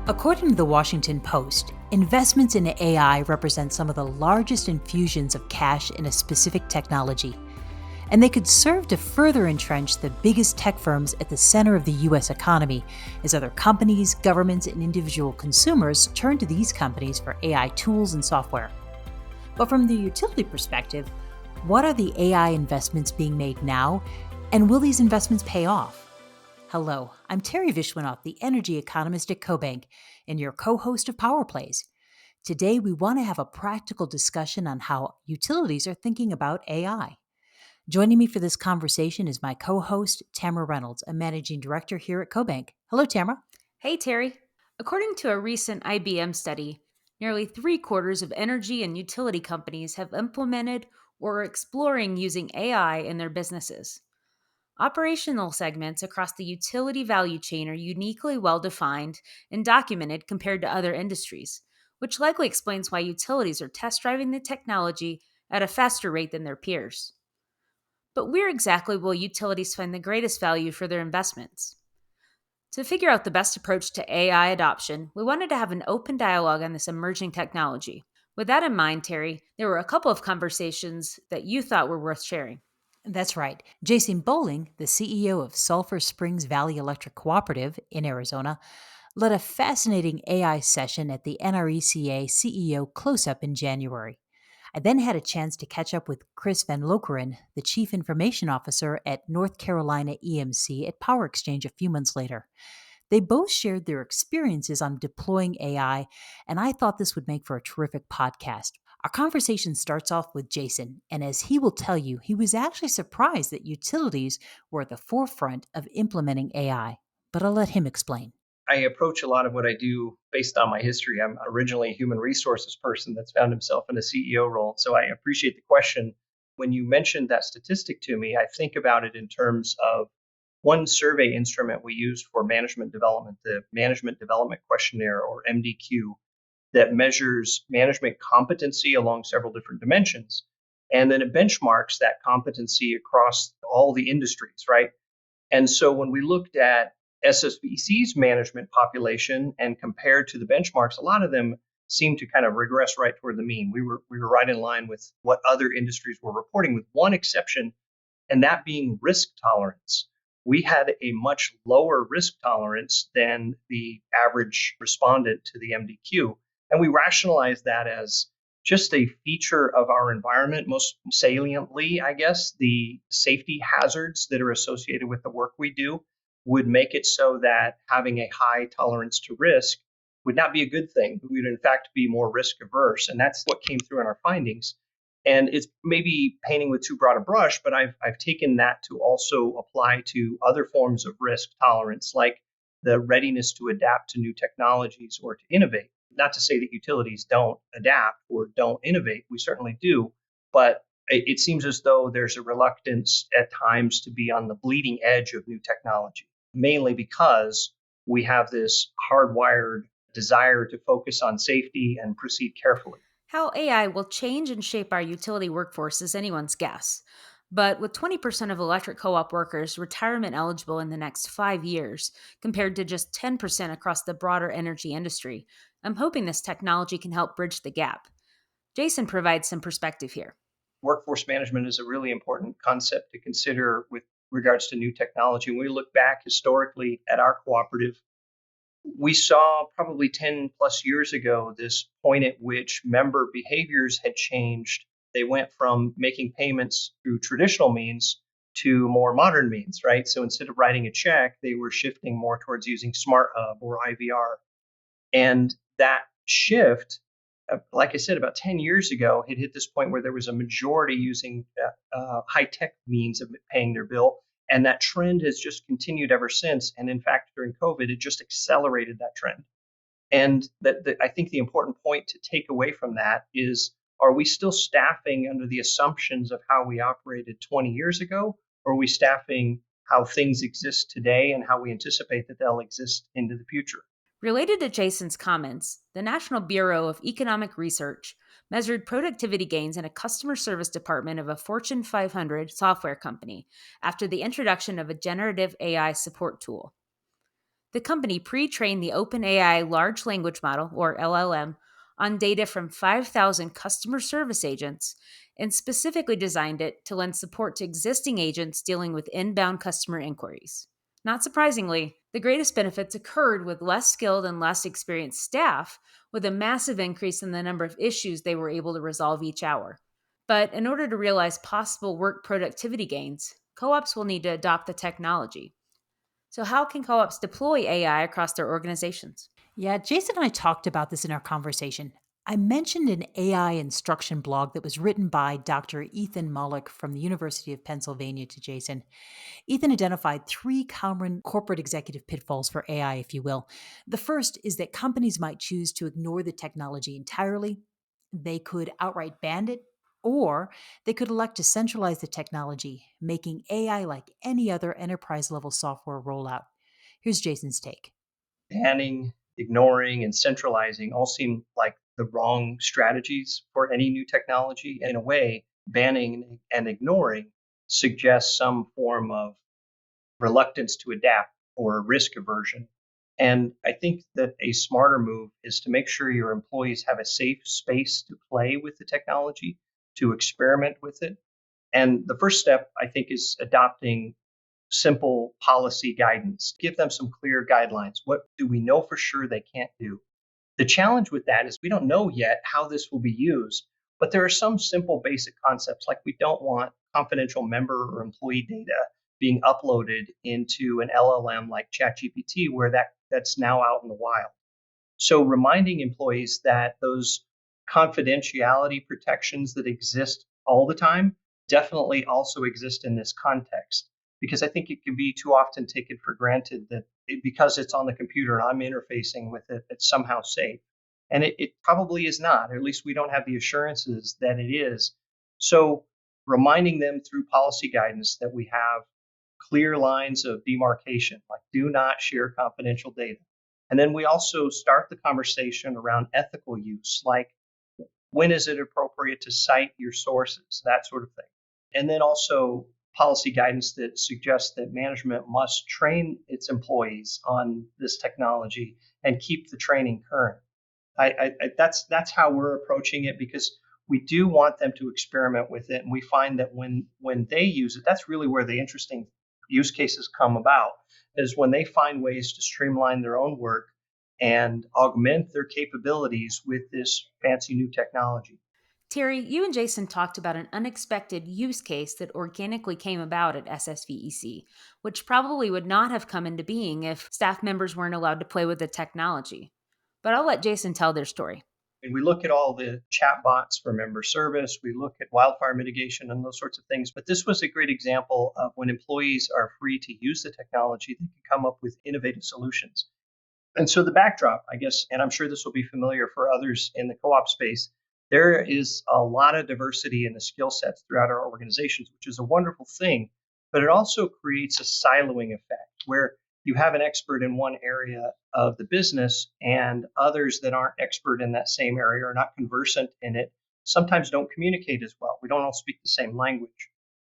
According to the Washington Post, investments in AI represent some of the largest infusions of cash in a specific technology, and they could serve to further entrench the biggest tech firms at the center of the U.S. economy as other companies, governments, and individual consumers turn to these companies for AI tools and software. But from the utility perspective, what are the AI investments being made now, and will these investments pay off? Hello, I'm Terry Vishwanath, the energy economist at CoBank, and your co-host of Power Plays. Today, we want to have a practical discussion on how utilities are thinking about AI. Joining me for this conversation is my co-host, Tamara Reynolds, a managing director here at CoBank. Hello, Tamara. Hey, Terry. According to a recent IBM study, nearly 3/4 of energy and utility companies have implemented or are exploring using AI in their businesses. Operational segments across the utility value chain are uniquely well defined and documented compared to other industries, which likely explains why utilities are test driving the technology at a faster rate than their peers. But where exactly will utilities find the greatest value for their investments? To figure out the best approach to AI adoption, we wanted to have an open dialogue on this emerging technology. With that in mind, Terry, there were a couple of conversations that you thought were worth sharing. That's right. Jason Bowling, the CEO of Sulphur Springs Valley Electric Cooperative in Arizona, led a fascinating AI session at the NRECA CEO Close-Up in January. I then had a chance to catch up with Chris VanLokeren, the Chief Information Officer at North Carolina EMC at Power Exchange a few months later. They both shared their experiences on deploying AI, and I thought this would make for a terrific podcast. Our conversation starts off with Jason, and as he will tell you, he was actually surprised that utilities were at the forefront of implementing AI. But I'll let him explain. I approach a lot of what I do based on my history. I'm originally a human resources person that's found himself in a CEO role. So I appreciate the question. When you mentioned that statistic to me, I think about it in terms of one survey instrument we use for management development, the Management Development Questionnaire, or MDQ, that measures management competency along several different dimensions. And then it benchmarks that competency across all the industries, right? And so when we looked at SSVC's management population and compared to the benchmarks, a lot of them seemed to kind of regress right toward the mean. We were right in line with what other industries were reporting, with one exception, and that being risk tolerance. We had a much lower risk tolerance than the average respondent to the MDQ. And we rationalized that as just a feature of our environment, most saliently, I guess, the safety hazards that are associated with the work we do would make it so that having a high tolerance to risk would not be a good thing. We would, in fact, be more risk averse. And that's what came through in our findings. And it's maybe painting with too broad a brush, but I've taken that to also apply to other forms of risk tolerance, like the readiness to adapt to new technologies or to innovate. Not to say that utilities don't adapt or don't innovate. We certainly do. But it seems as though there's a reluctance at times to be on the bleeding edge of new technology, mainly because we have this hardwired desire to focus on safety and proceed carefully. How AI will change and shape our utility workforce is anyone's guess. But with 20% of electric co op workers retirement eligible in the next 5 years, compared to just 10% across the broader energy industry, I'm hoping this technology can help bridge the gap. Jason provides some perspective here. Workforce management is a really important concept to consider with regards to new technology. When we look back historically at our cooperative, we saw probably 10 plus years ago this point at which member behaviors had changed. They went from making payments through traditional means to more modern means, right? So instead of writing a check, they were shifting more towards using Smart Hub or IVR. And that shift, like I said, about 10 years ago, had hit this point where there was a majority using high-tech means of paying their bill. And that trend has just continued ever since. And in fact, during COVID, it just accelerated that trend. And I think the important point to take away from that is, are we still staffing under the assumptions of how we operated 20 years ago? Or are we staffing how things exist today and how we anticipate that they'll exist into the future? Related to Jason's comments, the National Bureau of Economic Research measured productivity gains in a customer service department of a Fortune 500 software company after the introduction of a generative AI support tool. The company pre trained the OpenAI large language model, or LLM, on data from 5,000 customer service agents and specifically designed it to lend support to existing agents dealing with inbound customer inquiries. Not surprisingly, the greatest benefits occurred with less skilled and less experienced staff, with a massive increase in the number of issues they were able to resolve each hour. But in order to realize possible work productivity gains, co ops will need to adopt the technology. So, how can co ops deploy AI across their organizations? Yeah, Jason and I talked about this in our conversation. I mentioned an AI instruction blog that was written by Dr. Ethan Mullock from the University of Pennsylvania to Jason. Ethan identified three common corporate executive pitfalls for AI, if you will. The first is that companies might choose to ignore the technology entirely. They could outright ban it, or they could elect to centralize the technology, making AI like any other enterprise level software rollout. Here's Jason's take. Banning, ignoring, and centralizing all seem like the wrong strategies for any new technology. In a way, banning and ignoring suggests some form of reluctance to adapt or risk aversion. And I think that a smarter move is to make sure your employees have a safe space to play with the technology, to experiment with it. And the first step, I think, is adopting simple policy guidance. Give them some clear guidelines. What do we know for sure they can't do? The challenge with that is we don't know yet how this will be used, but there are some simple basic concepts like we don't want confidential member or employee data being uploaded into an LLM like ChatGPT where that's now out in the wild. So reminding employees that those confidentiality protections that exist all the time definitely also exist in this context, because I think it can be too often taken for granted that because it's on the computer and I'm interfacing with it, it's somehow safe. And it probably is not, or at least we don't have the assurances that it is. So reminding them through policy guidance that we have clear lines of demarcation, like do not share confidential data. And then we also start the conversation around ethical use, like when is it appropriate to cite your sources, that sort of thing. And then also policy guidance that suggests that management must train its employees on this technology and keep the training current. That's how we're approaching it, because we do want them to experiment with it, and we find that when they use it, that's really where the interesting use cases come about, is when they find ways to streamline their own work and augment their capabilities with this fancy new technology. Terry, you and Jason talked about an unexpected use case that organically came about at SSVEC, which probably would not have come into being if staff members weren't allowed to play with the technology. But I'll let Jason tell their story. And we look at all the chatbots for member service, we look at wildfire mitigation and those sorts of things. But this was a great example of when employees are free to use the technology, they can come up with innovative solutions. And so the backdrop, I guess, and I'm sure this will be familiar for others in the co-op space, there is a lot of diversity in the skill sets throughout our organizations, which is a wonderful thing, but it also creates a siloing effect where you have an expert in one area of the business and others that aren't expert in that same area or not conversant in it sometimes don't communicate as well. We don't all speak the same language.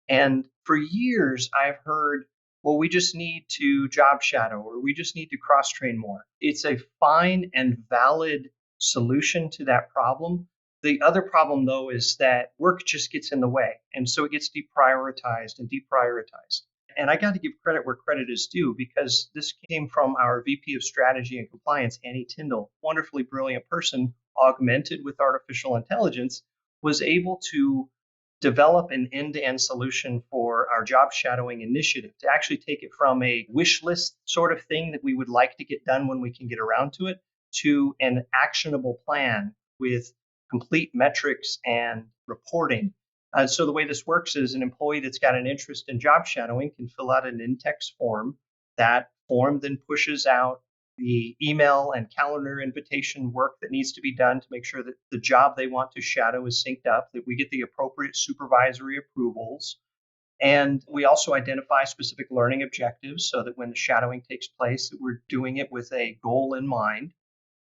And for years, I've heard, well, we just need to job shadow or we just need to cross train more. It's a fine and valid solution to that problem. The other problem, though, is that work just gets in the way. And so it gets deprioritized and deprioritized. And I got to give credit where credit is due, because this came from our VP of Strategy and Compliance, Annie Tyndall, wonderfully brilliant person, augmented with artificial intelligence, was able to develop an end-to-end solution for our job shadowing initiative, to actually take it from a wish list sort of thing that we would like to get done when we can get around to it, to an actionable plan with complete metrics and reporting. So the way this works is an employee that's got an interest in job shadowing can fill out an in-text form. That form then pushes out the email and calendar invitation work that needs to be done to make sure that the job they want to shadow is synced up, that we get the appropriate supervisory approvals. And we also identify specific learning objectives so that when the shadowing takes place, that we're doing it with a goal in mind.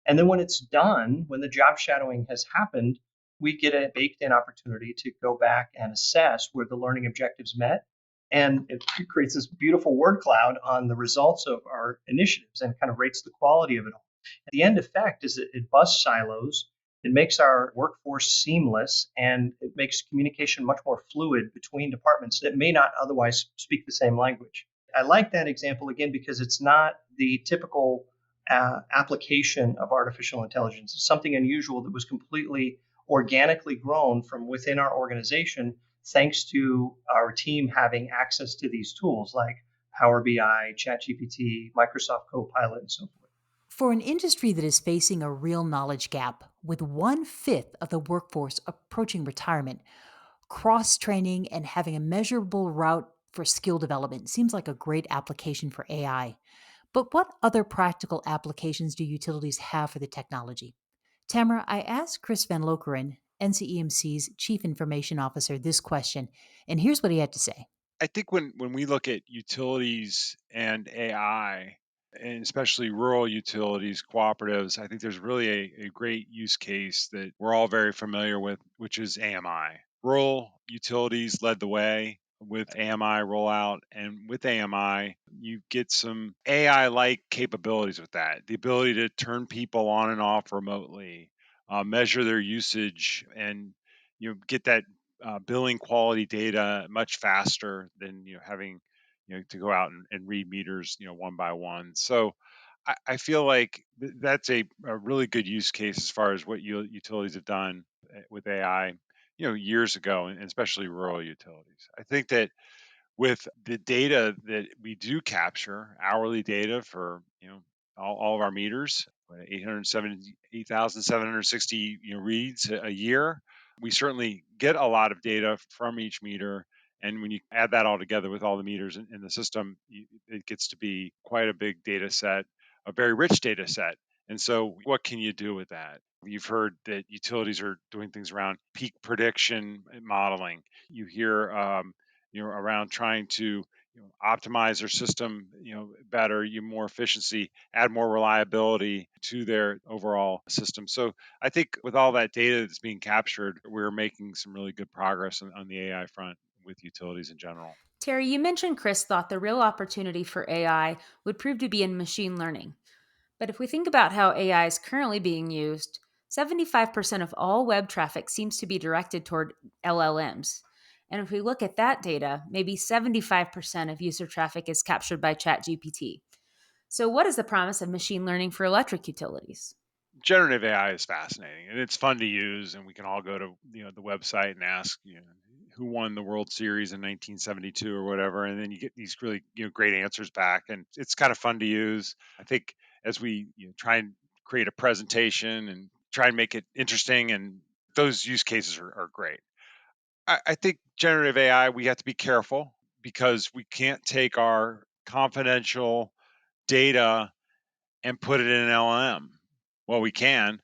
And then when it's done, when the job shadowing has happened, we get a baked in opportunity to go back and assess where the learning objectives met And it creates this beautiful word cloud on the results of our initiatives and kind of rates the quality of it all. The end effect is that it busts silos, it makes our workforce seamless, and it makes communication much more fluid between departments that may not otherwise speak the same language. I like that example again because it's not the typical application of artificial intelligence. It's something unusual that was completely organically grown from within our organization, thanks to our team having access to these tools like Power BI, ChatGPT, Microsoft Copilot, and so forth. For an industry that is facing a real knowledge gap, with 1/5 of the workforce approaching retirement, cross training and having a measurable route for skill development seems like a great application for AI. But what other practical applications do utilities have for the technology? Tamara, I asked Chris VanLokeren, NCEMC's Chief Information Officer, this question, and here's what he had to say. I think when we look at utilities and AI, and especially rural utilities, cooperatives, I think there's really a great use case that we're all very familiar with, which is AMI. Rural utilities led the way with AMI rollout, and with AMI, you get some AI-like capabilities with that. The ability to turn people on and off remotely, measure their usage, and get that billing quality data much faster than having to go out and read meters one by one. So I feel like that's a really good use case as far as what utilities have done with AI years ago, and especially rural utilities. I think that with the data that we do capture, hourly data for all of our meters, 878,760 reads a year. We certainly get a lot of data from each meter, and when you add that all together with all the meters in the system, it gets to be quite a big data set, a very rich data set. And so, what can you do with that? You've heard that utilities are doing things around peak prediction and modeling. You hear around trying to optimize their system better, more efficiency, add more reliability to their overall system. So I think with all that data that's being captured, we're making some really good progress on the AI front with utilities in general. Terry, you mentioned Chris thought the real opportunity for AI would prove to be in machine learning. But if we think about how AI is currently being used, 75% of all web traffic seems to be directed toward LLMs. And if we look at that data, maybe 75% of user traffic is captured by ChatGPT. So, what is the promise of machine learning for electric utilities? Generative AI is fascinating and it's fun to use, and we can all go to the website and ask who won the World Series in 1972 or whatever, and then you get these really great answers back, and it's kind of fun to use. I think as we try and create a presentation and try and make it interesting, and those use cases are great. I think generative AI, we have to be careful because we can't take our confidential data and put it in an LLM. Well, we can,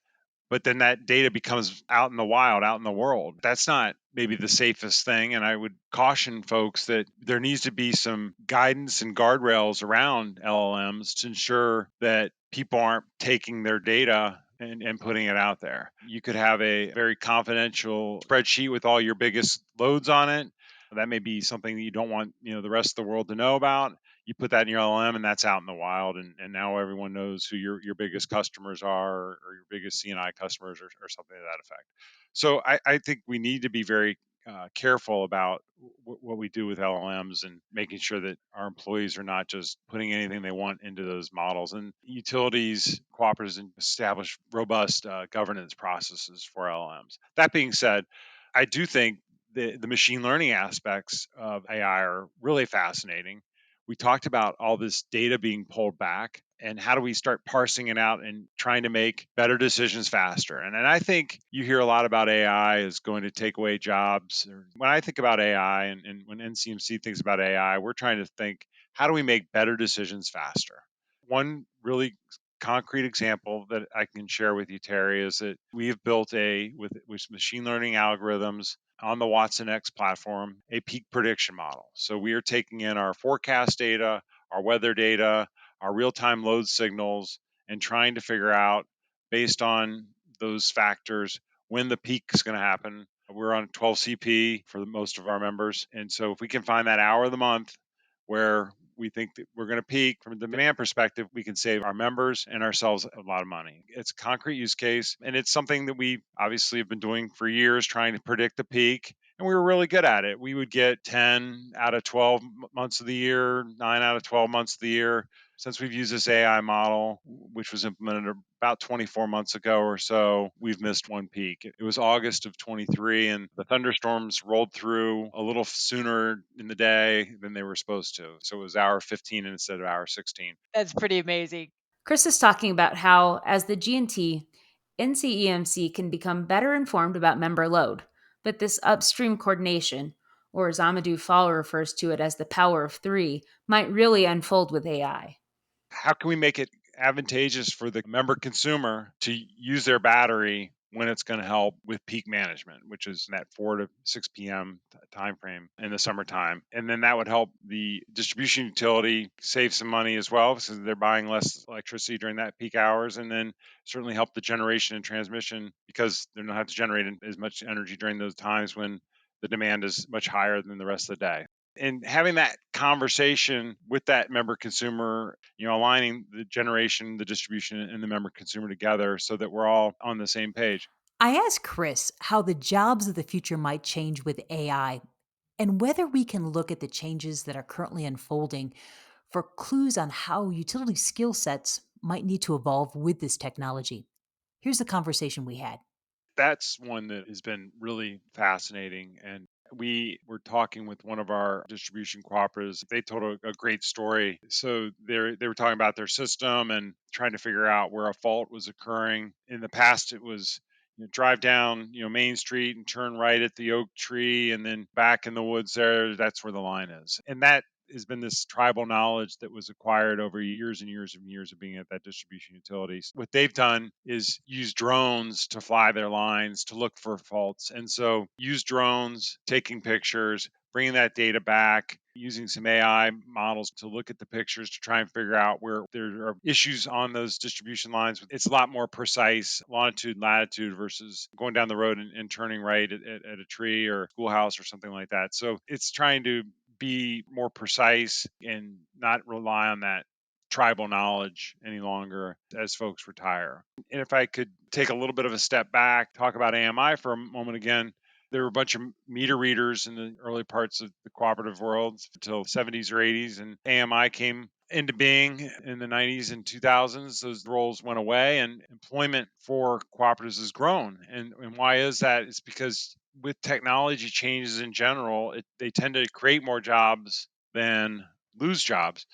but then that data becomes out in the wild, out in the world. That's not maybe the safest thing. And I would caution folks that there needs to be some guidance and guardrails around LLMs to ensure that people aren't taking their data and putting it out there. You could have a very confidential spreadsheet with all your biggest loads on it. That may be something that you don't want the rest of the world to know about. You put that in your LLM and that's out in the wild, and now everyone knows who your biggest customers are, or your biggest CNI customers, or something to that effect. So I think we need to be very careful about what we do with LLMs and making sure that our employees are not just putting anything they want into those models. And utilities, cooperatives establish robust governance processes for LLMs. That being said, I do think the machine learning aspects of AI are really fascinating. We talked about all this data being pulled back, and how do we start parsing it out and trying to make better decisions faster. And I think you hear a lot about AI is going to take away jobs. When I think about AI, and when NCMC thinks about AI, we're trying to think, how do we make better decisions faster? One really concrete example that I can share with you, Terry, is that we have built with machine learning algorithms on the Watson X platform, a peak prediction model. So we are taking in our forecast data, our weather data, our real-time load signals, and trying to figure out, based on those factors, when the peak is going to happen, We're on 12 CP for most of our members. And so if we can find that hour of the month where we think that we're going to peak from a demand perspective, we can save our members and ourselves a lot of money. It's a concrete use case, and it's something that we obviously have been doing for years, trying to predict the peak. And we were really good at it. We would get 10 out of 12 months of the year, 9 out of 12 months of the year. Since we've used this AI model, which was implemented about 24 months ago or so, we've missed one peak. It was August of 23, and the thunderstorms rolled through a little sooner in the day than they were supposed to. So it was hour 15 instead of hour 16. That's pretty amazing. Chris is talking about how, as the G&T, NCEMC can become better informed about member load, but this upstream coordination, or as Amadou Fall refers to it as the power of three, might really unfold with AI. How can we make it advantageous for the member consumer to use their battery when it's going to help with peak management, which is that 4 to 6 p.m. time frame in the summertime? And then that would help the distribution utility save some money as well, because they're buying less electricity during that peak hours, and then certainly help the generation and transmission because they don't have to generate as much energy during those times when the demand is much higher than the rest of the day. And having that conversation with that member consumer, aligning the generation, the distribution, and the member consumer together so that we're all on the same page. I asked Chris how the jobs of the future might change with AI and whether we can look at the changes that are currently unfolding for clues on how utility skill sets might need to evolve with this technology. Here's the conversation we had. That's one that has been really fascinating. And we were talking with one of our distribution cooperatives. They told a great story. So they were talking about their system and trying to figure out where a fault was occurring. In the past, it was drive down Main Street and turn right at the oak tree, and then back in the woods there. That's where the line is, and that has been this tribal knowledge that was acquired over years and years and years of being at that distribution utilities. What they've done is use drones to fly their lines to look for faults. And so use drones, taking pictures, bringing that data back, using some AI models to look at the pictures to try and figure out where there are issues on those distribution lines. It's a lot more precise, longitude, latitude versus going down the road and turning right at a tree or schoolhouse or something like that. So it's trying to be more precise and not rely on that tribal knowledge any longer as folks retire. And if I could take a little bit of a step back, talk about AMI for a moment again. There were a bunch of meter readers in the early parts of the cooperative world until the 70s or 80s, and AMI came into being in the 90s and 2000s. Those roles went away, and employment for cooperatives has grown. And why is that? It's because with technology changes in general, they tend to create more jobs than lose jobs.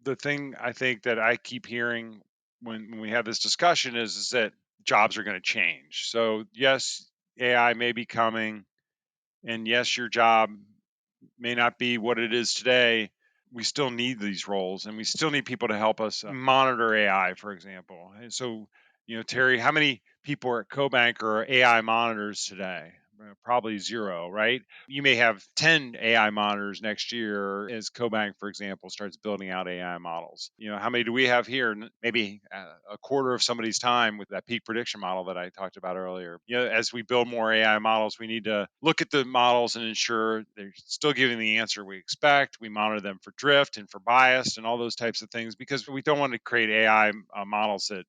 The thing I think that I keep hearing when we have this discussion is that jobs are going to change. So yes, AI may be coming, and yes, your job may not be what it is today. We still need these roles, and we still need people to help us monitor AI, for example. And so, Terry, how many people are at CoBank or AI monitors today? Probably zero, right? You may have 10 AI monitors next year as CoBank, for example, starts building out AI models. How many do we have here? Maybe a quarter of somebody's time with that peak prediction model that I talked about earlier. As we build more AI models, we need to look at the models and ensure they're still giving the answer we expect. We monitor them for drift and for bias and all those types of things because we don't want to create AI models that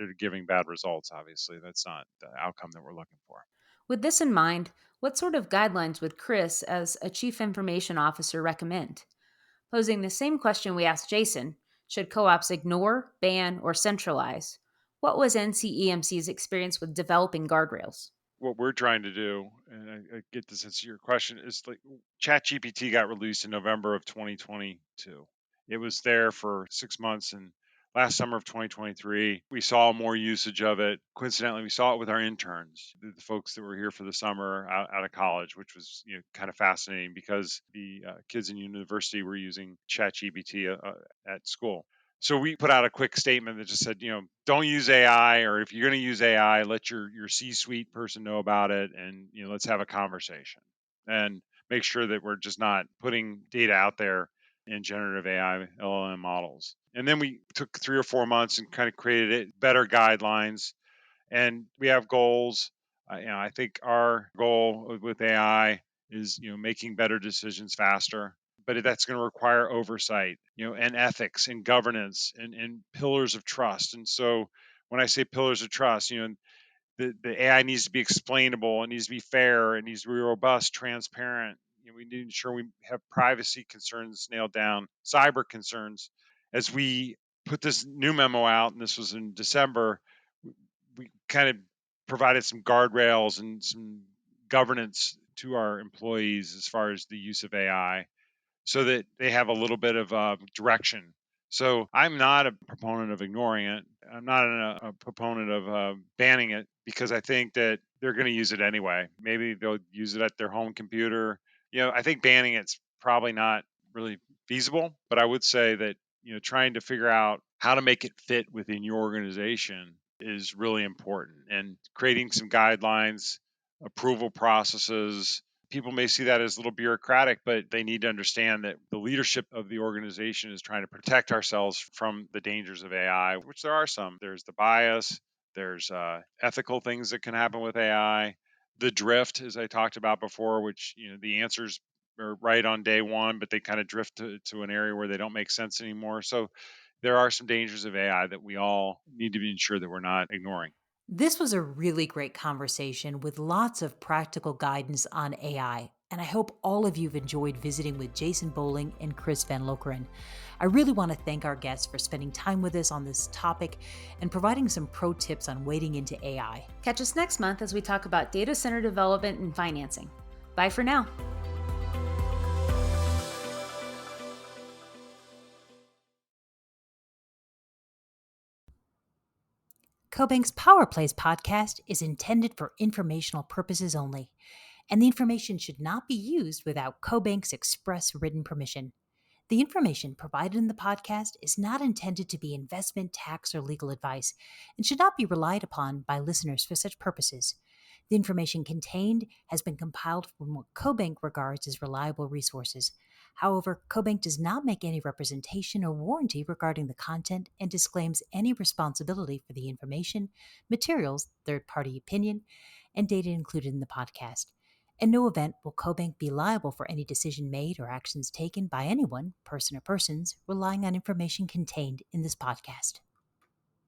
are giving bad results. Obviously, that's not the outcome that we're looking for. With this in mind, what sort of guidelines would Chris, as a Chief Information Officer, recommend? Posing the same question we asked Jason, should co ops ignore, ban, or centralize? What was NCEMC's experience with developing guardrails? What we're trying to do, and I get the sense of your question, is like ChatGPT got released in November of 2022. It was there for 6 months, and last summer of 2023, we saw more usage of it. Coincidentally, we saw it with our interns, the folks that were here for the summer out of college, which was kind of fascinating because the kids in university were using ChatGPT at school. So we put out a quick statement that just said, don't use AI, or if you're going to use AI, let your C-suite person know about it, and let's have a conversation and make sure that we're just not putting data out there in generative AI LLM models. And then we took 3 or 4 months and kind of created better guidelines, and we have goals I think our goal with AI is, making better decisions faster, but that's going to require oversight, and ethics and governance and pillars of trust. And so when I say pillars of trust, the AI needs to be explainable, it needs to be fair, it needs to be robust, transparent. We need to ensure we have privacy concerns nailed down, cyber concerns. As we put this new memo out, and this was in December, we kind of provided some guardrails and some governance to our employees as far as the use of AI so that they have a little bit of direction. So I'm not a proponent of ignoring it. I'm not a proponent of banning it because I think that they're going to use it anyway. Maybe they'll use it at their home computer. I think banning it's probably not really feasible, but I would say that, trying to figure out how to make it fit within your organization is really important, and creating some guidelines, approval processes. People may see that as a little bureaucratic, but they need to understand that the leadership of the organization is trying to protect ourselves from the dangers of AI, which there are some. There's the bias, there's ethical things that can happen with AI, the drift, as I talked about before, which, the answers are right on day one, but they kind of drift to an area where they don't make sense anymore. So there are some dangers of AI that we all need to be ensure that we're not ignoring. This was a really great conversation with lots of practical guidance on AI, and I hope all of you have enjoyed visiting with Jason Bowling and Chris VanLokeren. I really want to thank our guests for spending time with us on this topic and providing some pro tips on wading into AI. Catch us next month as we talk about data center development and financing. Bye for now. CoBank's Power Plays podcast is intended for informational purposes only, and the information should not be used without CoBank's express written permission. The information provided in the podcast is not intended to be investment, tax, or legal advice and should not be relied upon by listeners for such purposes. The information contained has been compiled from what CoBank regards as reliable resources. However, CoBank does not make any representation or warranty regarding the content and disclaims any responsibility for the information, materials, third-party opinion, and data included in the podcast. In no event will CoBank be liable for any decision made or actions taken by anyone, person or persons, relying on information contained in this podcast.